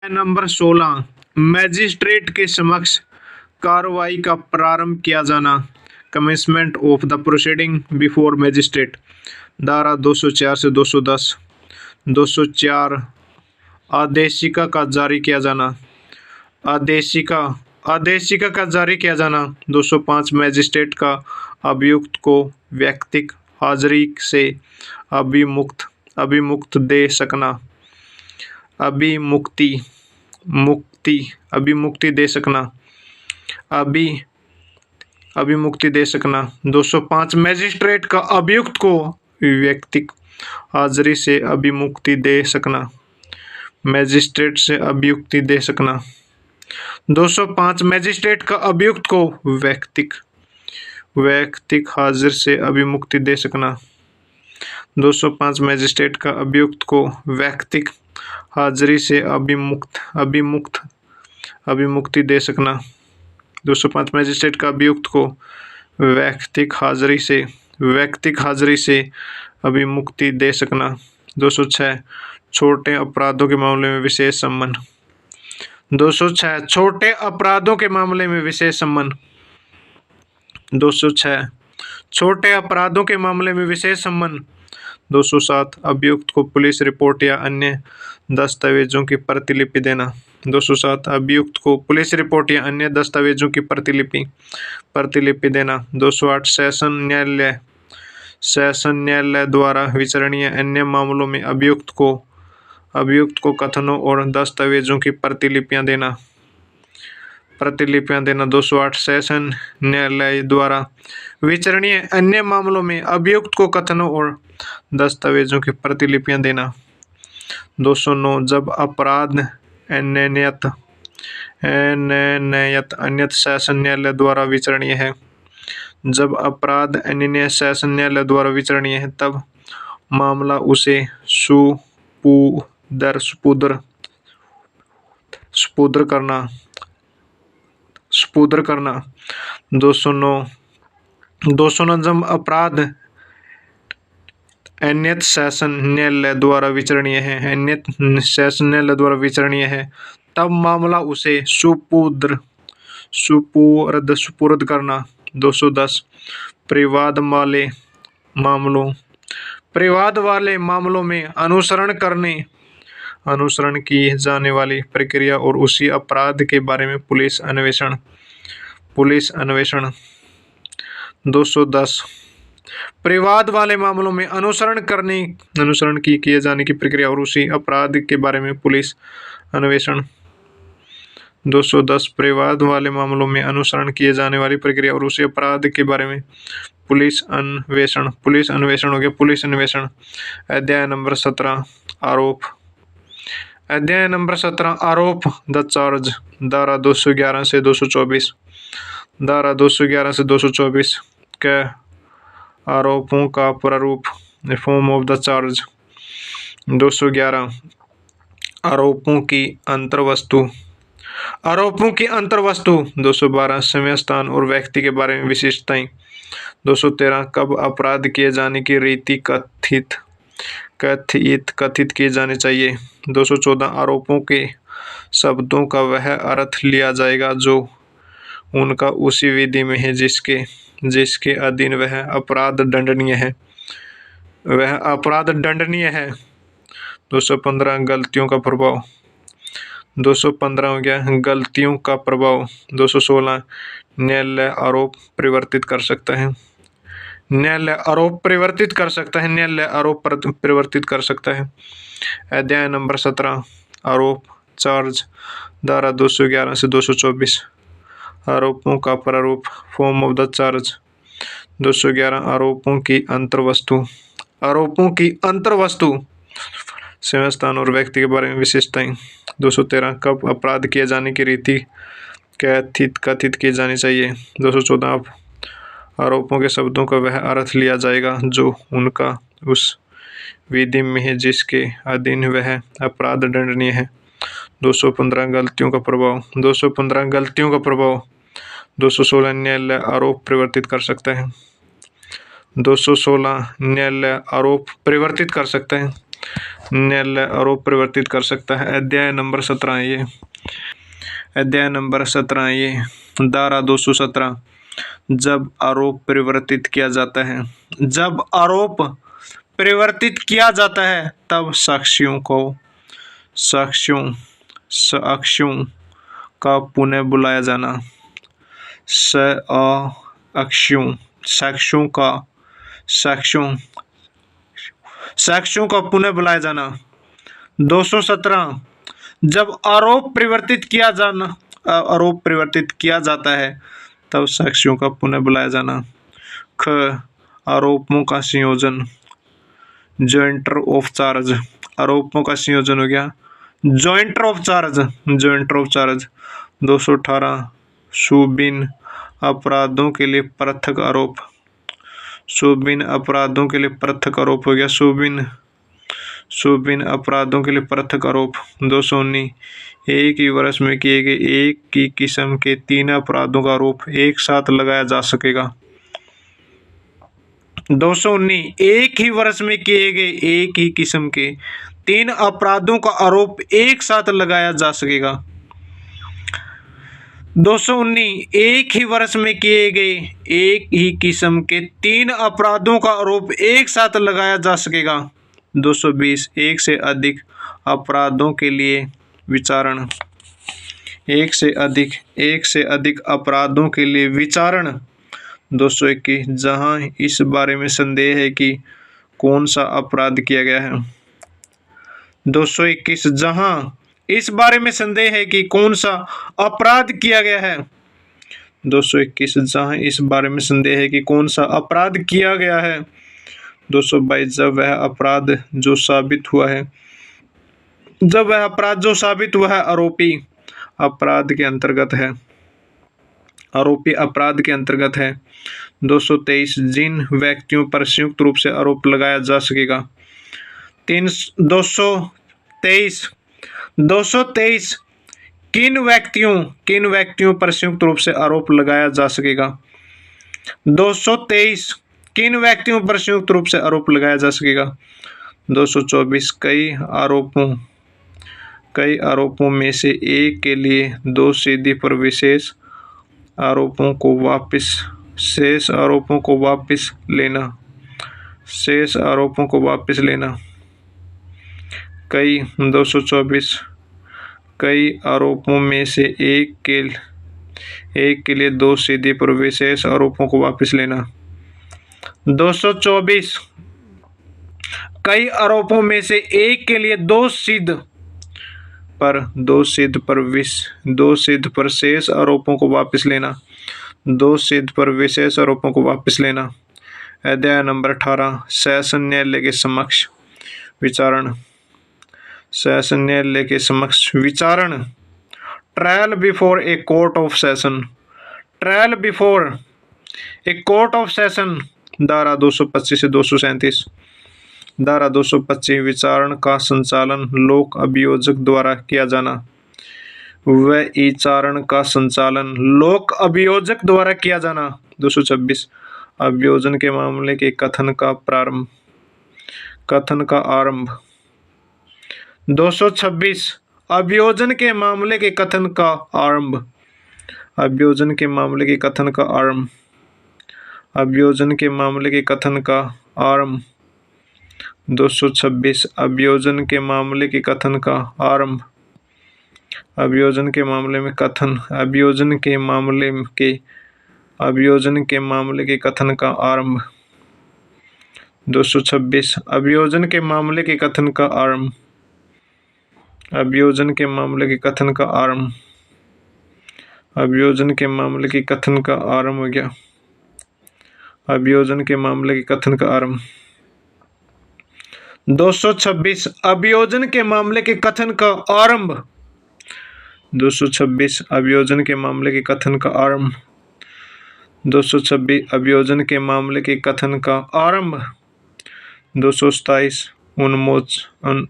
Number 16 magistrate के समक्ष कार्रवाई का प्रारंभ किया जाना। Commencement of the proceeding before magistrate. धारा 204 से 210। 204 आदेशिका का जारी किया जाना। आदेशिका का जारी किया जाना। 205 मैजिस्ट्रेट का अभियुक्त को व्यक्तिक हाजिरी से अभिमुक्त दे सकना। अभिमुक्ति दे सकना। अभिमुक्ति दे सकना। 205 मैजिस्ट्रेट का अभियुक्त को व्यक्तिक हाजिरी से अभिमुक्ति दे सकना। मैजिस्ट्रेट से अभियुक्ति दे सकना। 205 मैजिस्ट्रेट का अभियुक्त को व्यक्तिक हाजिर से अभिमुक्ति दे सकना। 205 मैजिस्ट्रेट का अभियुक्त को व्यक्तिक हाजिरी से अभिमुक्ति दे सकना। 205 मैजिस्ट्रेट का अभियुक्त को व्यक्तिक हाजिरी से अभिमुक्ति दे सकना। 206 छोटे अपराधों के मामले में विशेष सम्मन। 206 छोटे अपराधों के मामले में विशेष सम्मन। 206 छोटे अपराधों के मामले में विशेष सम्मन। 207 अभियुक्त को पुलिस रिपोर्ट या अन्य दस्तावेजों की प्रतिलिपि देना। 207 अभियुक्त को पुलिस रिपोर्ट या अन्य दस्तावेजों की प्रतिलिपि देना। 208 सेशन न्यायालय द्वारा विचारणीय अन्य मामलों में अभियुक्त को कथनों और दस्तावेजों की प्रतिलिपियां देना। 208 सेशन न्यायालय द्वारा विचारणीय अन्य मामलों में अभियुक्त को कथनों और दस्तावेजों की प्रतिलिपियां देना। 209 जब अपराध अन्यत्र सेशन न्यायालय द्वारा विचारणीय है। जब अपराध अन्य सेशन न्यायालय द्वारा विचारणीय है तब मामला उसे सुपुर्द करना। 209 जब अपराध अन्य सेशन न्यायालय द्वारा विचारणीय है तब मामला उसे सुपुर्द करना। 210 परिवाद वाले मामलों में अनुसरण की जाने वाली प्रक्रिया और उसी अपराध के बारे में पुलिस अन्वेषण। 210 परिवाद वाले मामलों में अनुसरण की किए जाने की प्रक्रिया और उसी अपराध के बारे में पुलिस अन्वेषण। 210 परिवाद वाले मामलों में अनुसरण किए जाने वाली प्रक्रिया और उसी अपराध के बारे में पुलिस अन्वेषण हो गया। पुलिस अन्वेषण। अध्याय नंबर 17 आरोप द चार्ज। धारा 211 से 224। धारा 211 से 224 के आरोपों का प्रारूप फॉर्म ऑफ द चार्ज। 211 आरोपों की अंतर्वस्तु। 212 समय स्थान और व्यक्ति के बारे में विशेषताएं। 213 कब अपराध किए जाने की रीति कथित की जानी चाहिए। 214 आरोपों के शब्दों का वह अर्थ लिया जाएगा जो उनका उसी विधि में है जिसके अधीन वह अपराध दंडनीय है। 215 गलतियों का प्रभाव। 215 हो गया गलतियों का प्रभाव। 216 न्यायालय आरोप परिवर्तित कर सकता है। न्यायालय आरोप परिवर्तित कर सकता है। अध्याय नंबर 17 आरोप चार्ज। धारा 211 से 224 आरोपों का प्रारूप फॉर्म ऑफ द चार्ज। 211 आरोपों की अंतर्वस्तु समय स्थान और व्यक्ति के बारे में विशेषताएं। 213 कब अपराध किए जाने की रीति कथित की जानी चाहिए। 214 आरोपों के शब्दों का वह अर्थ लिया जाएगा जो उनका उस विधि में है जिसके अधीन वह अपराध दंडनीय है। 215 गलतियों का प्रभाव। 216 न्यायालय आरोप परिवर्तित कर सकता है। 216 न्यायालय आरोप परिवर्तित कर सकता है। न्यायालय आरोप परिवर्तित कर सकता है। अध्याय नंबर 17 ये अध्याय नंबर 17 ये धारा 217 जब आरोप परिवर्तित किया जाता है तब साक्षियों का पुनः बुलाया जाना। साक्ष्यों का पुनः बुलाया जाना। 217 जब आरोप परिवर्तित किया जाता है तब साक्ष्यों का पुनः बुलाया जाना। ख आरोपों का संयोजन जॉइंटर ऑफ चार्ज। आरोपों का संयोजन हो गया जॉइंटर ऑफ चार्ज। 218 सुभिन्न अपराधों के लिए पृथक आरोप हो गया सुभिन्न अपराधों के लिए पृथक आरोप। 219 एक ही वर्ष में किए गए एक ही किस्म के 3 अपराधों का आरोप एक साथ लगाया जा सकेगा। 219 एक ही वर्ष में किए गए एक ही किस्म के 3 अपराधों का आरोप एक साथ लगाया जा सकेगा। 219 एक ही वर्ष में किए गए एक ही किस्म के 3 अपराधों का आरोप एक साथ लगाया जा सकेगा। 220 एक से अधिक अपराधों के लिए विचारण एक से अधिक अपराधों के लिए विचारण। 221 जहां इस बारे में संदेह है कि कौन सा अपराध किया गया है। 221 जहां इस बारे में संदेह है कि कौन सा अपराध किया गया है। 221 जहां इस बारे में संदेह है कि कौन सा अपराध किया गया है। 222 जब वह अपराध जो साबित हुआ है आरोपी अपराध के अंतर्गत है। 223 जिन व्यक्तियों पर संयुक्त रूप से आरोप लगाया जा सकेगा। 223 किन व्यक्तियों पर संयुक्त रूप से आरोप लगाया जा सकेगा। 223 किन व्यक्तियों पर संयुक्त रूप से आरोप लगाया जा सकेगा। 224 कई आरोपों में से एक के लिए दोषसिद्धि पर शेष आरोपों को वापस लेना। 224 कई आरोपों में से एक के लिए दोषसिद्धि पर विशेष आरोपों को वापस लेना। 224 कई आरोपों में से एक के लिए दोषसिद्ध पर शेष आरोपों को वापस लेना। अध्याय नंबर 18 सेशन न्यायालय के समक्ष विचारण। Trial before a court of session धारा 225 से 237। धारा 225 विचारण का संचालन लोक अभियोजक द्वारा किया जाना। विचारण का संचालन लोक अभियोजक द्वारा किया जाना। 226 अभियोजन के मामले के कथन का आरंभ। 226 अभियोजन के मामले के कथन का आरंभ। 226 अभियोजन के मामले के कथन का आरंभ। अभियोजन के मामले के कथन का आरंभ। 226 अभियोजन के मामले के कथन का आरंभ। अभियोजन के मामले के कथन का आरंभ हो गया। अभियोजन के मामले के कथन का आरंभ। 226 अभियोजन के मामले के कथन का आरंभ। 226 अभियोजन के मामले के कथन का आरंभ। 226 अभियोजन के मामले के कथन का आरंभ। 227 उन्मोचन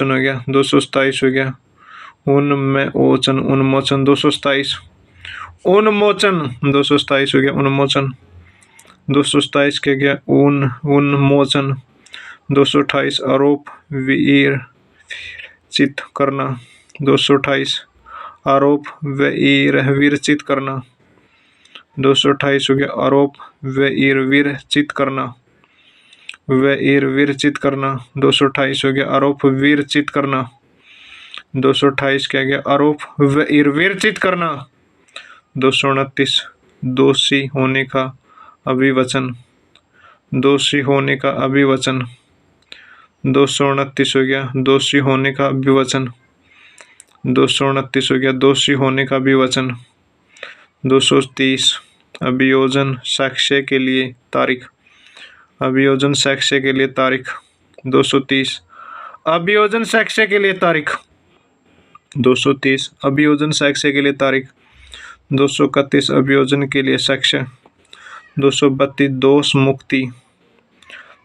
हो गया। 227 हो गया उन्मोचन। 227 उन्मोचन। 227 हो गया उन्मोचन। 227 के गया उन्मोचन। 228 आरोप वीरचित करना। 228 आरोप वीरचित करना। 228 हो गया आरोप वीरचित करना। वीरचित करना। 228 हो गया आरोप वीरचित करना। 228 क्या गया आरोप वीरचित करना। 229 दोषी होने का अभिवचन। दोषी होने का अभिवचन। 229 हो गया दोषी होने का अभिवचन। 229 हो गया दोषी होने का अभिवचन। 230 अभियोजन साक्ष्य के लिए तारीख। अभियोजन साक्ष्य के लिए तारीख। 230 अभियोजन साक्ष्य के लिए तारीख। 230 अभियोजन साक्ष्य के लिए तारीख। 231 अभियोजन के लिए साक्ष्य। 232 दोष मुक्ति।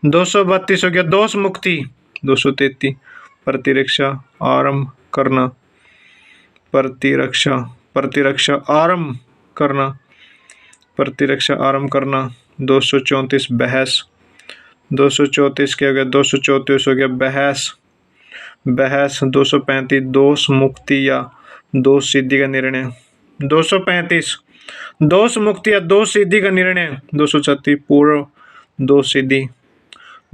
232 हो गया दोष मुक्ति। 233 प्रतिरक्षा आरंभ करना। प्रतिरक्षा आरंभ करना। प्रतिरक्षा आरंभ करना। 234 बहस। 234 क्या हो गया 234 हो गया बहस। बहस। 235 दोष मुक्ति या दोष सिद्धि का निर्णय। 235 दोष मुक्ति या दोष सिद्धि का निर्णय। 236 पूर्व दोष सिद्धि।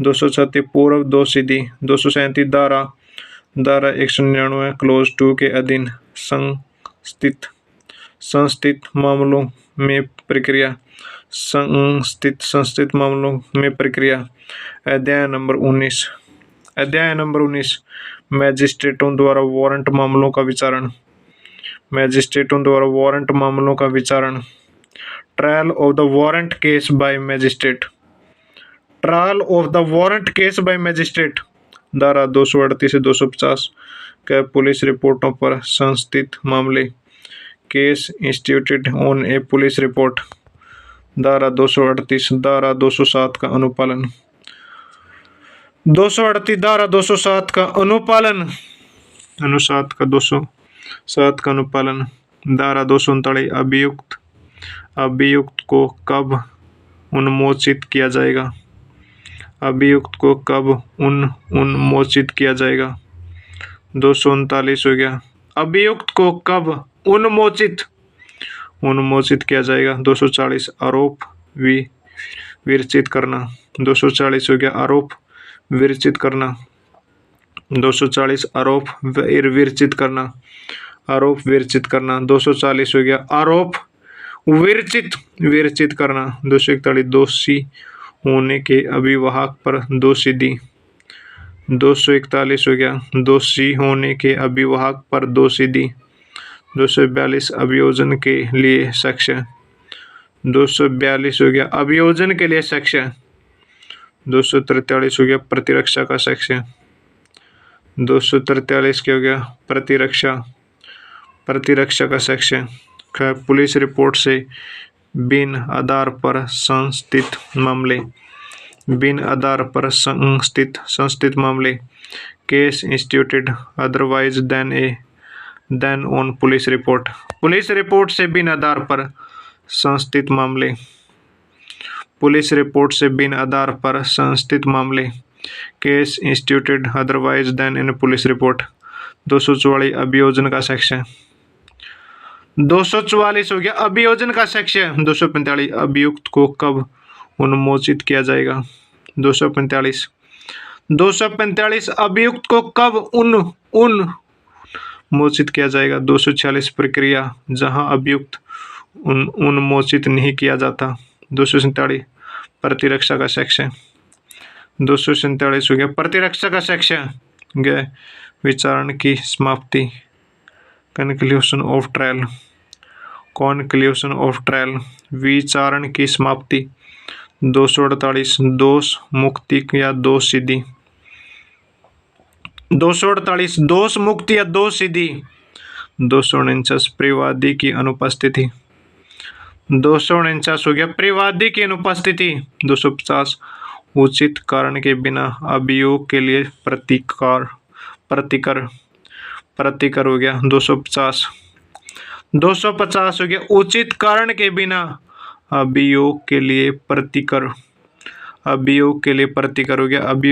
236 पूर्व दोष सिद्धि। 237 धारा 199 क्लोज 2 के अधीन संस्थित मामलों में प्रक्रिया। संस्थित मामलों में प्रक्रिया। अध्याय नंबर 19। अध्याय नंबर 19 मैजिस्ट्रेटों द्वारा वारंट मामलों का विचारण। मैजिस्ट्रेटों द्वारा वारंट मामलों का विचारण। Trial of the warrant case by magistrate. Trial of the warrant case by magistrate. धारा 238 से 250 के पुलिस रिपोर्टों पर संस्थित मामले। Case instituted on A police report. धारा 238 धारा 207 का अनुपालन। 238 धारा 207 का अनुपालन। अनुसात का 207 का अनुपालन। धारा 239 अभियुक्त को कब उन्मोचित किया जाएगा। अभियुक्त को कब उन्मोचित किया जाएगा। 239 हो गया अभियुक्त को कब उन्मोचित किया जाएगा। 240 आरोप विरचित करना। 240 हो गया आरोप विरचित करना। 240 आरोप विरचित करना। आरोप विरचित करना। 240 हो गया आरोप विरचित करना। 241 दोषी होने के अभिवाहक पर दोष सिद्धि। 241 हो गया दोषी होने के अभिवाहक पर दोष सिद्धि। 242 अभियोजन के लिए साक्ष्य। 242 हो गया अभियोजन के लिए साक्ष्य। 243 हो गया प्रतिरक्षा का साक्ष्य। 243 क्या हो गया प्रतिरक्षा का साक्ष्य। पुलिस रिपोर्ट से बिन आधार पर संस्थित मामले। बिन आधार पर संस्थित मामले। Case instituted otherwise than on police report. Police report से बिन आधार पर संस्थित मामले। पुलिस रिपोर्ट से बिन आधार पर संस्थित मामले। Case instituted otherwise then in police report. 244 अभियोजन का साक्ष्य। 244 हो गया अभियोजन का साक्ष्य। 245 अभियुक्त को कब उन्मोचित किया जाएगा। 245 अभियुक्त को कब उन्मोचित किया जाएगा। 246 प्रक्रिया जहां अभियुक्त उन्मोचित नहीं किया जाता। 247 प्रतिरक्षा का साक्ष्य। 247 हो गया प्रतिरक्षा का साक्ष्य। गया विचारण की समाप्ति। Conclusion of trial. Conclusion of trial विचारण की समाप्ति। 248 दोष मुक्ति या दोष सिद्धि। 248 दोष मुक्ति या दोष सिद्धि। 249 प्रतिवादी की अनुपस्थिति। 249 हो गया प्रतिवादी की अनुपस्थिति। 250 उचित कारण के बिना अभियोग के लिए प्रतिकर हो गया। 250 हो गया उचित कारण के बिना अभियोग के लिए प्रतिकर हो गया। अभियोग